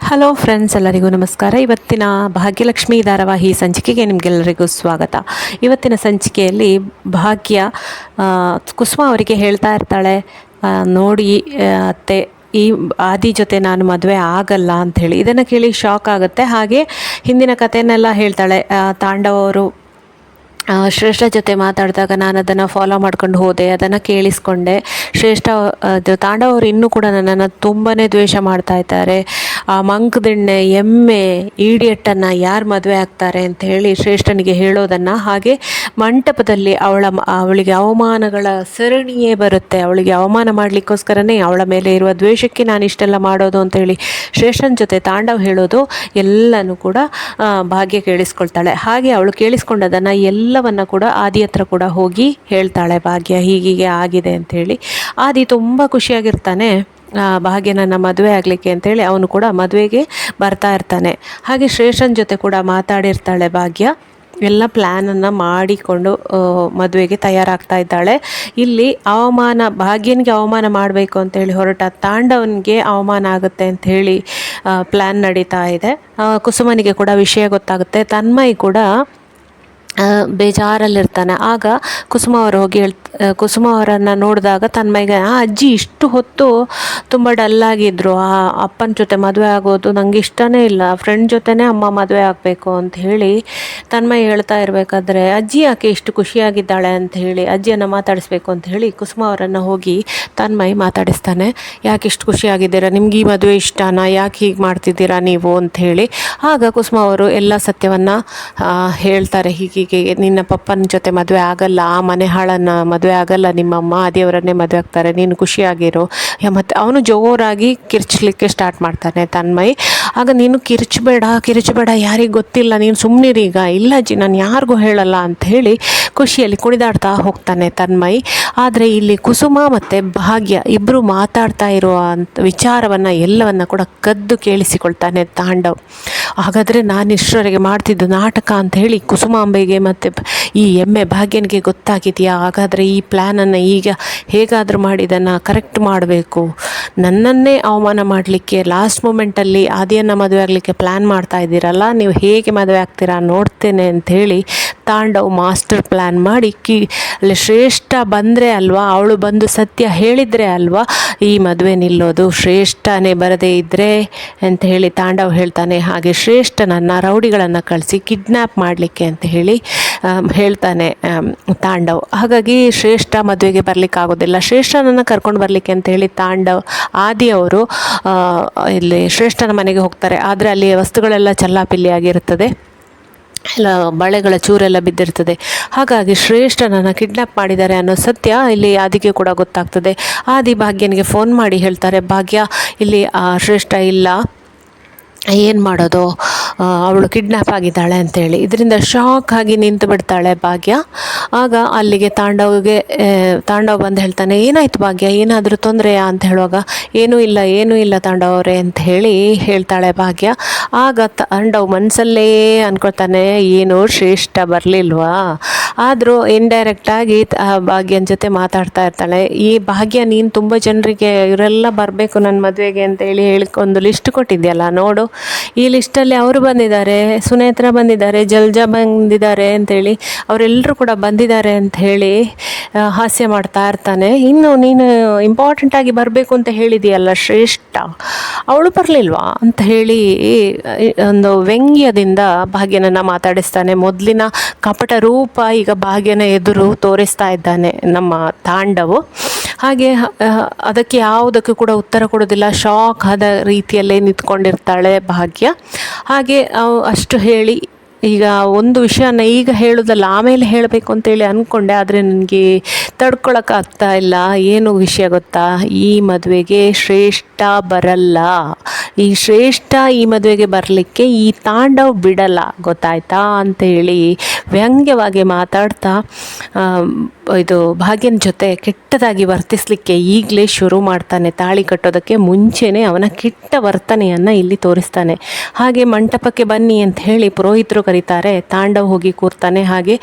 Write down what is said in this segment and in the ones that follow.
Hello friends, ಎಲ್ಲರಿಗೂ ನಮಸ್ಕಾರ. ಇವತ್ತಿನ ಭಾಗ್ಯಲಕ್ಷ್ಮಿ ಧಾರಾವಾಹಿ ಸಂಚಿಕೆಗೆ ನಿಮಗೆಲ್ಲರಿಗೂ ಸ್ವಾಗತ. ಇವತ್ತಿನ ಸಂಚಿಕೆಯಲ್ಲಿ ಭಾಗ್ಯ ಕುಸುಮ ಅವರಿಗೆ ಹೇಳ್ತಾ ಇರ್ತಾಳೆ, ನೋಡಿ ಅತ್ತೆ, ಈ ಆದಿ ಜೊತೆ ನಾನು ಮದುವೆ ಆಗಲ್ಲ ಅಂಥೇಳಿ. ಇದನ್ನು ಕೇಳಿ ಶಾಕ್ ಆಗುತ್ತೆ. ಹಾಗೆ ಹಿಂದಿನ ಕಥೆಯನ್ನೆಲ್ಲ ಹೇಳ್ತಾಳೆ. ತಾಂಡವ್ ಅವರು ಶ್ರೇಷ್ಠ ಜೊತೆ ಮಾತಾಡಿದಾಗ ನಾನು ಅದನ್ನು ಫಾಲೋ ಮಾಡ್ಕೊಂಡು ಹೋದೆ, ಅದನ್ನು ಕೇಳಿಸ್ಕೊಂಡೆ. ಶ್ರೇಷ್ಠ ತಾಂಡವ್ ಅವರು ಇನ್ನೂ ಕೂಡ ನನ್ನನ್ನು ತುಂಬಾ ದ್ವೇಷ ಮಾಡ್ತಾ ಇದ್ದಾರೆ. ಆ ಮಂಕದಿಣ್ಣೆ ಎಮ್ಮೆ ಈಡಿಯಟ್ಟನ್ನು ಯಾರು ಮದುವೆ ಆಗ್ತಾರೆ ಅಂತ ಹೇಳಿ ಶ್ರೇಷ್ಠನಿಗೆ ಹೇಳೋದನ್ನು, ಹಾಗೆ ಮಂಟಪದಲ್ಲಿ ಅವಳಿಗೆ ಅವಮಾನಗಳ ಸರಣಿಯೇ ಬರುತ್ತೆ. ಅವಳಿಗೆ ಅವಮಾನ ಮಾಡಲಿಕ್ಕೋಸ್ಕರನೇ ಅವಳ ಮೇಲೆ ಇರುವ ದ್ವೇಷಕ್ಕೆ ನಾನು ಇಷ್ಟೆಲ್ಲ ಮಾಡೋದು ಅಂತೇಳಿ ಶ್ರೇಷ್ಠನ ಜೊತೆ ತಾಂಡವ್ ಹೇಳೋದು ಎಲ್ಲನೂ ಕೂಡ ಭಾಗ್ಯ ಕೇಳಿಸ್ಕೊಳ್ತಾಳೆ. ಹಾಗೆ ಅವಳು ಕೇಳಿಸ್ಕೊಂಡದನ್ನು ಎಲ್ಲವನ್ನ ಕೂಡ ಆದಿ ಹತ್ರ ಕೂಡ ಹೋಗಿ ಹೇಳ್ತಾಳೆ, ಭಾಗ್ಯ ಹೀಗೀಗೆ ಆಗಿದೆ ಅಂಥೇಳಿ. ಆದಿ ತುಂಬ ಖುಷಿಯಾಗಿರ್ತಾನೆ ಭಾಗ್ಯನನ್ನು ಮದುವೆ ಆಗಲಿಕ್ಕೆ ಅಂತೇಳಿ. ಅವನು ಕೂಡ ಮದುವೆಗೆ ಬರ್ತಾ ಇರ್ತಾನೆ. ಹಾಗೆ ಶ್ರೇಷ್ಠನ ಜೊತೆ ಕೂಡ ಮಾತಾಡಿರ್ತಾಳೆ ಭಾಗ್ಯ. ಎಲ್ಲ ಪ್ಲ್ಯಾನನ್ನು ಮಾಡಿಕೊಂಡು ಮದುವೆಗೆ ತಯಾರಾಗ್ತಾ ಇದ್ದಾಳೆ. ಇಲ್ಲಿ ಭಾಗ್ಯನಿಗೆ ಅವಮಾನ ಮಾಡಬೇಕು ಅಂತೇಳಿ ಹೊರಟ ತಾಂಡವನಿಗೆ ಅವಮಾನ ಆಗುತ್ತೆ ಅಂಥೇಳಿ ಪ್ಲ್ಯಾನ್ ನಡೀತಾ ಇದೆ. ಕುಸುಮನಿಗೆ ಕೂಡ ವಿಷಯ ಗೊತ್ತಾಗುತ್ತೆ. ತನ್ಮಯ್ ಕೂಡ ಬೇಜಾರಲ್ಲಿರ್ತಾನೆ. ಆಗ ಕುಸುಮ ಅವರು ಹೋಗಿ ಕುಸುಮ ಅವರನ್ನು ನೋಡಿದಾಗ ತನ್ಮಯ್ಗೆ, ಅಜ್ಜಿ ಇಷ್ಟು ಹೊತ್ತು ತುಂಬ ಡಲ್ಲಾಗಿದ್ದರು, ಆ ಅಪ್ಪನ ಜೊತೆ ಮದುವೆ ಆಗೋದು ನನಗೆ ಇಷ್ಟನೇ ಇಲ್ಲ, ಫ್ರೆಂಡ್ ಜೊತೆನೇ ಅಮ್ಮ ಮದುವೆ ಆಗಬೇಕು ಅಂತ ಹೇಳಿ ತನ್ಮಯ್ ಹೇಳ್ತಾ ಇರಬೇಕಾದ್ರೆ, ಅಜ್ಜಿ ಯಾಕೆ ಇಷ್ಟು ಖುಷಿಯಾಗಿದ್ದಾಳೆ ಅಂತ ಹೇಳಿ ಅಜ್ಜಿಯನ್ನು ಮಾತಾಡಿಸ್ಬೇಕು ಅಂತ ಹೇಳಿ ಕುಸುಮ ಅವರನ್ನು ಹೋಗಿ ತನ್ಮಯ್ ಮಾತಾಡಿಸ್ತಾನೆ. ಯಾಕೆ ಇಷ್ಟು ಖುಷಿಯಾಗಿದ್ದೀರಾ, ನಿಮ್ಗೆ ಈ ಮದುವೆ ಇಷ್ಟನಾ, ಯಾಕೆ ಹೀಗೆ ಮಾಡ್ತಿದ್ದೀರಾ ನೀವು ಅಂಥೇಳಿ. ಆಗ ಕುಸುಮ ಅವರು ಎಲ್ಲ ಸತ್ಯವನ್ನು ಹೇಳ್ತಾರೆ. ಹೀಗೆ ನಿನ್ನ ಪಪ್ಪನ ಜೊತೆ ಮದುವೆ ಆಗಲ್ಲ, ಆ ಮನೆ ಹಾಳನ್ನು ಮದುವೆ ಆಗಲ್ಲ, ನಿಮ್ಮಮ್ಮ ಆದಿಯವರನ್ನೇ ಮದುವೆ ಆಗ್ತಾರೆ, ನೀನು ಖುಷಿಯಾಗಿರು. ಮತ್ತು ಅವನು ಜೋರಾಗಿ ಕಿರ್ಚಲಿಕ್ಕೆ ಸ್ಟಾರ್ಟ್ ಮಾಡ್ತಾನೆ ತನ್ಮಯ್. ಆಗ ನೀನು ಕಿರ್ಚಬೇಡ, ಯಾರಿಗೆ ಗೊತ್ತಿಲ್ಲ, ನೀನು ಸುಮ್ಮನಿರೀಗ. ಇಲ್ಲ ಅಜ್ಜಿ, ನಾನು ಯಾರಿಗೂ ಹೇಳಲ್ಲ ಅಂತ ಹೇಳಿ ಖುಷಿಯಲ್ಲಿ ಕುಣಿದಾಡ್ತಾ ಹೋಗ್ತಾನೆ ತನ್ಮಯ್. ಆದರೆ ಇಲ್ಲಿ ಕುಸುಮ ಮತ್ತು ಭಾಗ್ಯ ಇಬ್ಬರು ಮಾತಾಡ್ತಾ ಇರುವ ವಿಚಾರವನ್ನು ಎಲ್ಲವನ್ನ ಕೂಡ ಕದ್ದು ಕೇಳಿಸಿಕೊಳ್ತಾನೆ ತಾಂಡವ್. ಹಾಗಾದರೆ ನಾನು ಇಷ್ಟರವರೆಗೆ ಮಾಡ್ತಿದ್ದು ನಾಟಕ ಅಂತ ಹೇಳಿ ಕುಸುಮಾಂಬೆಗೆ ಮತ್ತು ಈ ಎಮ್ಮೆ ಭಾಗ್ಯನಿಗೆ ಗೊತ್ತಾಗಿದೆಯಾ? ಹಾಗಾದರೆ ಈ ಪ್ಲ್ಯಾನನ್ನು ಈಗ ಹೇಗಾದರೂ ಮಾಡಿ ಇದನ್ನು ಕರೆಕ್ಟ್ ಮಾಡಬೇಕು. ನನ್ನನ್ನೇ ಅವಮಾನ ಮಾಡಲಿಕ್ಕೆ ಲಾಸ್ಟ್ ಮೂಮೆಂಟಲ್ಲಿ ಆದಿಯನ್ನು ಮದುವೆ ಆಗಲಿಕ್ಕೆ ಪ್ಲ್ಯಾನ್ ಮಾಡ್ತಾ ಇದ್ದೀರಲ್ಲ, ನೀವು ಹೇಗೆ ಮದುವೆ ಆಗ್ತೀರಾ ನೋಡ್ತೇನೆ ಅಂಥೇಳಿ ತಾಂಡವ್ ಮಾಸ್ಟರ್ ಪ್ಲ್ಯಾನ್ ಮಾಡಿ ಅಲ್ಲಿ ಶ್ರೇಷ್ಠ ಬಂದರೆ ಅಲ್ವಾ, ಅವಳು ಬಂದು ಸತ್ಯ ಹೇಳಿದರೆ ಅಲ್ವಾ ಈ ಮದುವೆ ನಿಲ್ಲೋದು. ಶ್ರೇಷ್ಠನೇ ಬರದೇ ಇದ್ದರೆ ಅಂತ ಹೇಳಿ ತಾಂಡವ್ ಹೇಳ್ತಾನೆ. ಹಾಗೆ ಶ್ರೇಷ್ಠನನ್ನು ರೌಡಿಗಳನ್ನು ಕಳಿಸಿ ಕಿಡ್ನ್ಯಾಪ್ ಮಾಡಲಿಕ್ಕೆ ಅಂತ ಹೇಳಿ ಹೇಳ್ತಾನೆ ತಾಂಡವ್. ಹಾಗಾಗಿ ಶ್ರೇಷ್ಠ ಮದುವೆಗೆ ಬರಲಿಕ್ಕಾಗೋದಿಲ್ಲ. ಶ್ರೇಷ್ಠನನ್ನು ಕರ್ಕೊಂಡು ಬರಲಿಕ್ಕೆ ಅಂತ ಹೇಳಿ ಆದಿ ಅವರು ಇಲ್ಲಿ ಶ್ರೇಷ್ಠನ ಮನೆಗೆ ಹೋಗ್ತಾರೆ. ಆದರೆ ಅಲ್ಲಿ ವಸ್ತುಗಳೆಲ್ಲ ಚಲ್ಲಾಪಿಲ್ಲಿಯಾಗಿರುತ್ತದೆ, ಎಲ್ಲ ಬಳೆಗಳ ಚೂರೆಲ್ಲ ಬಿದ್ದಿರ್ತದೆ. ಹಾಗಾಗಿ ಶ್ರೇಷ್ಠನನ್ನು ಕಿಡ್ನ್ಯಾಪ್ ಮಾಡಿದ್ದಾರೆ ಅನ್ನೋ ಸತ್ಯ ಇಲ್ಲಿ ಆದಿಗೆ ಕೂಡ ಗೊತ್ತಾಗ್ತದೆ. ಆದಿ ಭಾಗ್ಯನಿಗೆ ಫೋನ್ ಮಾಡಿ ಹೇಳ್ತಾರೆ, ಭಾಗ್ಯ ಇಲ್ಲಿ ಶ್ರೇಷ್ಠ ಇಲ್ಲ, ಏನು ಮಾಡೋದು, ಅವಳು ಕಿಡ್ನ್ಯಾಪ್ ಆಗಿದ್ದಾಳೆ ಅಂತೇಳಿ. ಇದರಿಂದ ಶಾಕ್ ಆಗಿ ನಿಂತು ಬಿಡ್ತಾಳೆ ಭಾಗ್ಯ. ಆಗ ಅಲ್ಲಿಗೆ ತಾಂಡವ್ ಬಂದು ಹೇಳ್ತಾನೆ, ಏನಾಯ್ತು ಭಾಗ್ಯ, ಏನಾದರೂ ತೊಂದರೆಯಾ ಅಂತ ಹೇಳುವಾಗ, ಏನೂ ಇಲ್ಲ ತಾಂಡವ್ ಅವರೇ ಅಂತ ಹೇಳಿ ಹೇಳ್ತಾಳೆ ಭಾಗ್ಯ. ಆಗ ತಾಂಡವ್ ಮನಸ್ಸಲ್ಲೇ ಅನ್ಕೊಳ್ತಾನೆ, ಏನು ಶ್ರೇಷ್ಠ ಬರಲಿಲ್ವಾ? ಆದರೂ ಇಂಡೈರೆಕ್ಟಾಗಿ ಭಾಗ್ಯನ ಜೊತೆ ಮಾತಾಡ್ತಾ ಇರ್ತಾಳೆ. ಈ ಭಾಗ್ಯ, ನೀನು ತುಂಬ ಜನರಿಗೆ ಇವರೆಲ್ಲ ಬರಬೇಕು ನನ್ನ ಮದುವೆಗೆ ಅಂತೇಳಿ ಒಂದು ಲಿಸ್ಟ್ ಕೊಟ್ಟಿದ್ಯಲ್ಲ ನೋಡು, ಈ ಲಿಸ್ಟಲ್ಲಿ ಅವರು ಬಂದಿದ್ದಾರೆ, ಸುನೇತ್ರ ಬಂದಿದ್ದಾರೆ, ಜಲ್ಜಾ ಬಂದಿದ್ದಾರೆ ಅಂಥೇಳಿ, ಅವರೆಲ್ಲರೂ ಕೂಡ ಬಂದಿದ್ದಾರೆ ಅಂತ ಹೇಳಿ ಹಾಸ್ಯ ಮಾಡ್ತಾ ಇರ್ತಾನೆ. ಇನ್ನು ನೀನು ಇಂಪಾರ್ಟೆಂಟಾಗಿ ಬರಬೇಕು ಅಂತ ಹೇಳಿದೆಯಲ್ಲ ಶ್ರೇಷ್ಠ, ಅವಳು ಬರಲಿಲ್ವಾ ಅಂತ ಹೇಳಿ ಒಂದು ವ್ಯಂಗ್ಯದಿಂದ ಭಾಗ್ಯನನ್ನು ಮಾತಾಡಿಸ್ತಾನೆ. ಮೊದಲಿನ ಕಪಟ ರೂಪ ಈಗ ಭಾಗ್ಯನ ಎದುರು ತೋರಿಸ್ತಾ ಇದ್ದಾನೆ ನಮ್ಮ ತಾಂಡವು. ಹಾಗೆ ಅದಕ್ಕೆ ಯಾವುದಕ್ಕೂ ಕೂಡ ಉತ್ತರ ಕೊಡೋದಿಲ್ಲ, ಶಾಕ್ ಆದ ರೀತಿಯಲ್ಲೇ ನಿಂತ್ಕೊಂಡಿರ್ತಾಳೆ ಭಾಗ್ಯ. ಹಾಗೆ ಅಷ್ಟು ಹೇಳಿ, ಈಗ ಒಂದು ವಿಷಯನ ಈಗ ಹೇಳೋದಲ್ಲ ಆಮೇಲೆ ಹೇಳಬೇಕು ಅಂತೇಳಿ ಅಂದ್ಕೊಂಡೆ, ಆದರೆ ನನಗೆ ತಡ್ಕೊಳಕ್ಕಾಗ್ತಾ ಇಲ್ಲ. ಏನು ವಿಷಯ ಗೊತ್ತಾ, ಈ ಮದುವೆಗೆ ಶ್ರೇಷ್ಠ ಬರಲ್ಲ. ಈ ಶ್ರೇಷ್ಠ ಈ ಮದುವೆಗೆ ಬರಲಿಕ್ಕೆ ಈ ತಾಂಡವ್ ಬಿಡಲ್ಲ, ಗೊತ್ತಾಯ್ತಾ ಅಂತೇಳಿ ವ್ಯಂಗ್ಯವಾಗಿ ಮಾತಾಡ್ತಾ ಇದು ಭಾಗ್ಯನ ಜೊತೆ ಕೆಟ್ಟದಾಗಿ ವರ್ತಿಸಲಿಕ್ಕೆ ಈಗಲೇ ಶುರು ಮಾಡ್ತಾನೆ. ತಾಳಿ ಕಟ್ಟೋದಕ್ಕೆ ಮುಂಚೆನೇ ಅವನ ಕೆಟ್ಟ ವರ್ತನೆಯನ್ನು ಇಲ್ಲಿ ತೋರಿಸ್ತಾನೆ. ಹಾಗೆ ಮಂಟಪಕ್ಕೆ ಬನ್ನಿ ಅಂತ ಹೇಳಿ ಪುರೋಹಿತರು ಕರೀತಾರೆ. ತಾಂಡವ್ ಹೋಗಿ ಕೂರ್ತಾನೆ. ಹಾಗೆ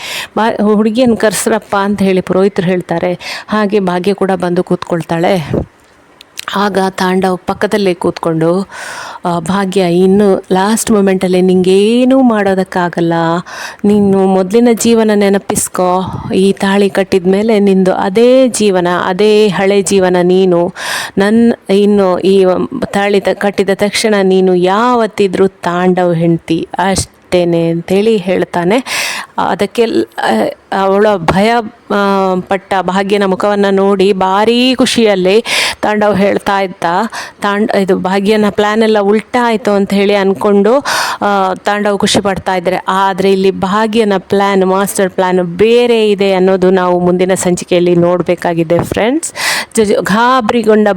ಹುಡುಗಿಯನ್ನು ಕರೆಸ್ರಪ್ಪ ಅಂತ ಹೇಳಿ ಪುರೋಹಿತರು ಹೇಳ್ತಾರೆ. ಹಾಗೆ ಭಾಗ್ಯ ಕೂಡ ಬಂದು ಕೂತ್ಕೊಳ್ತಾಳೆ. ಆಗ ತಾಂಡವ್ ಪಕ್ಕದಲ್ಲೇ ಕೂತ್ಕೊಂಡು ಭಾಗ್ಯ ಇನ್ನು ಲಾಸ್ಟ್ ಮೂಮೆಂಟಲ್ಲಿ ನಿಂಗೇನೂ ಮಾಡೋದಕ್ಕಾಗಲ್ಲ, ನೀನು ಮೊದಲಿನ ಜೀವನ ನೆನಪಿಸ್ಕೊ, ಈ ತಾಳಿ ಕಟ್ಟಿದ ಮೇಲೆ ನಿಂದು ಅದೇ ಜೀವನ, ಅದೇ ಹಳೆ ಜೀವನ. ನೀನು ಇನ್ನು ಈ ತಾಳಿ ಕಟ್ಟಿದ ತಕ್ಷಣ ನೀನು ಯಾವತ್ತಿದ್ರೂ ತಾಂಡವ್ ಹೆಂಡ್ತಿ ಅಷ್ಟೇನೆ ಅಂತೇಳಿ ಹೇಳ್ತಾನೆ. ಅದಕ್ಕೆ ಅವಳ ಭಯ ಪಟ್ಟ ಭಾಗ್ಯನ ಮುಖವನ್ನು ನೋಡಿ ಭಾರೀ ಖುಷಿಯಲ್ಲಿ ತಾಂಡವ್ ಹೇಳ್ತಾ ಇದ್ದ. ಇದು ಭಾಗ್ಯನ ಪ್ಲ್ಯಾನ್ ಎಲ್ಲ ಉಲ್ಟಾ ಆಯಿತು ಅಂತ ಹೇಳಿ ಅಂದ್ಕೊಂಡು ತಾಂಡವ್ ಖುಷಿ ಪಡ್ತಾ ಇದ್ದಾರೆ. ಆದರೆ ಇಲ್ಲಿ ಭಾಗ್ಯನ ಪ್ಲ್ಯಾನ್, ಮಾಸ್ಟರ್ ಪ್ಲ್ಯಾನ್ ಬೇರೆ ಇದೆ ಅನ್ನೋದು ನಾವು ಮುಂದಿನ ಸಂಚಿಕೆಯಲ್ಲಿ ನೋಡಬೇಕಾಗಿದೆ ಫ್ರೆಂಡ್ಸ್. ಗಾಬರಿಗೊಂಡ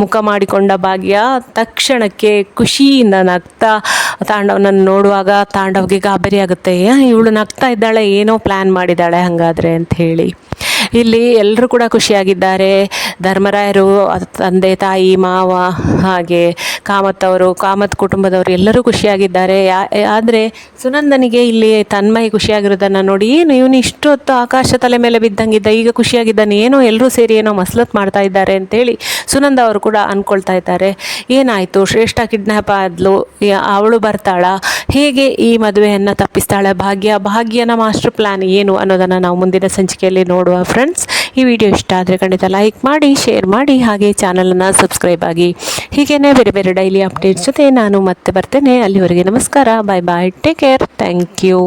ಮುಖ ಮಾಡಿಕೊಂಡ ಭಾಗ್ಯ ತಕ್ಷಣಕ್ಕೆ ಖುಷಿಯಿಂದ ನಗ್ತಾ ತಾಂಡವ್ನನ್ನು ನೋಡುವಾಗ ತಾಂಡವ್ಗೆ ಗಾಬರಿ ಆಗುತ್ತೆ. ಇವಳು ನಗ್ತಾ ಇದ್ದಾಳೆ, ಏನೋ ಪ್ಲ್ಯಾನ್ ಮಾಡಿದ್ದಾಳೆ ಹಾಗಾದರೆ ಅಂತ ಹೇಳಿ. ಇಲ್ಲಿ ಎಲ್ಲರೂ ಕೂಡ ಖುಷಿಯಾಗಿದ್ದಾರೆ. ಧರ್ಮರಾಯರು, ತಂದೆ ತಾಯಿ, ಮಾವ, ಹಾಗೆ ಕಾಮತ್ ಕುಟುಂಬದವರು ಎಲ್ಲರೂ ಖುಷಿಯಾಗಿದ್ದಾರೆ. ಆದರೆ ಸುನಂದನಿಗೆ ಇಲ್ಲಿ ತನ್ಮಯಿ ಖುಷಿಯಾಗಿರೋದನ್ನು ನೋಡಿ, ಇವನು ಇಷ್ಟು ಹೊತ್ತು ಆಕಾಶ ತಲೆ ಮೇಲೆ ಬಿದ್ದಂಗಿದ್ದ, ಈಗ ಖುಷಿಯಾಗಿದ್ದಾನೆ, ಏನೋ ಎಲ್ಲರೂ ಸೇರಿ ಏನೋ ಮಸಲತ್ ಮಾಡ್ತಾ ಇದ್ದಾರೆ ಅಂತೇಳಿ ಸುನಂದ ಅವರು ಕೂಡ ಅಂದ್ಕೊಳ್ತಾ ಇದ್ದಾರೆ. ಏನಾಯಿತು, ಶ್ರೇಷ್ಠ ಕಿಡ್ನ್ಯಾಪ್ ಆದ್ಲು, ಅವಳು ಬರ್ತಾಳ, ಹೇಗೆ ಈ ಮದುವೆಯನ್ನು ತಪ್ಪಿಸ್ತಾಳೆ ಭಾಗ್ಯನ ಮಾಸ್ಟರ್ ಪ್ಲ್ಯಾನ್ ಏನು ಅನ್ನೋದನ್ನು ನಾವು ಮುಂದಿನ ಸಂಚಿಕೆಯಲ್ಲಿ ನೋಡುವ ಫ್ರೆಂಡ್ಸ್. ಈ ವಿಡಿಯೋ ಇಷ್ಟ ಆದರೆ ಖಂಡಿತ ಲೈಕ್ ಮಾಡಿ, ಶೇರ್ ಮಾಡಿ, ಹಾಗೆ ಚಾನಲನ್ನು ಸಬ್ಸ್ಕ್ರೈಬ್ ಆಗಿ. ಹೀಗೇನೆ ಬೇರೆ ಬೇರೆ ಡೈಲಿ ಅಪ್ಡೇಟ್ಸ್ ಜೊತೆ ನಾನು ಮತ್ತೆ ಬರ್ತೇನೆ. ಅಲ್ಲಿವರೆಗೆ ನಮಸ್ಕಾರ, ಬಾಯ್ ಬಾಯ್, ಟೇಕ್ ಕೇರ್, ಥ್ಯಾಂಕ್ ಯು.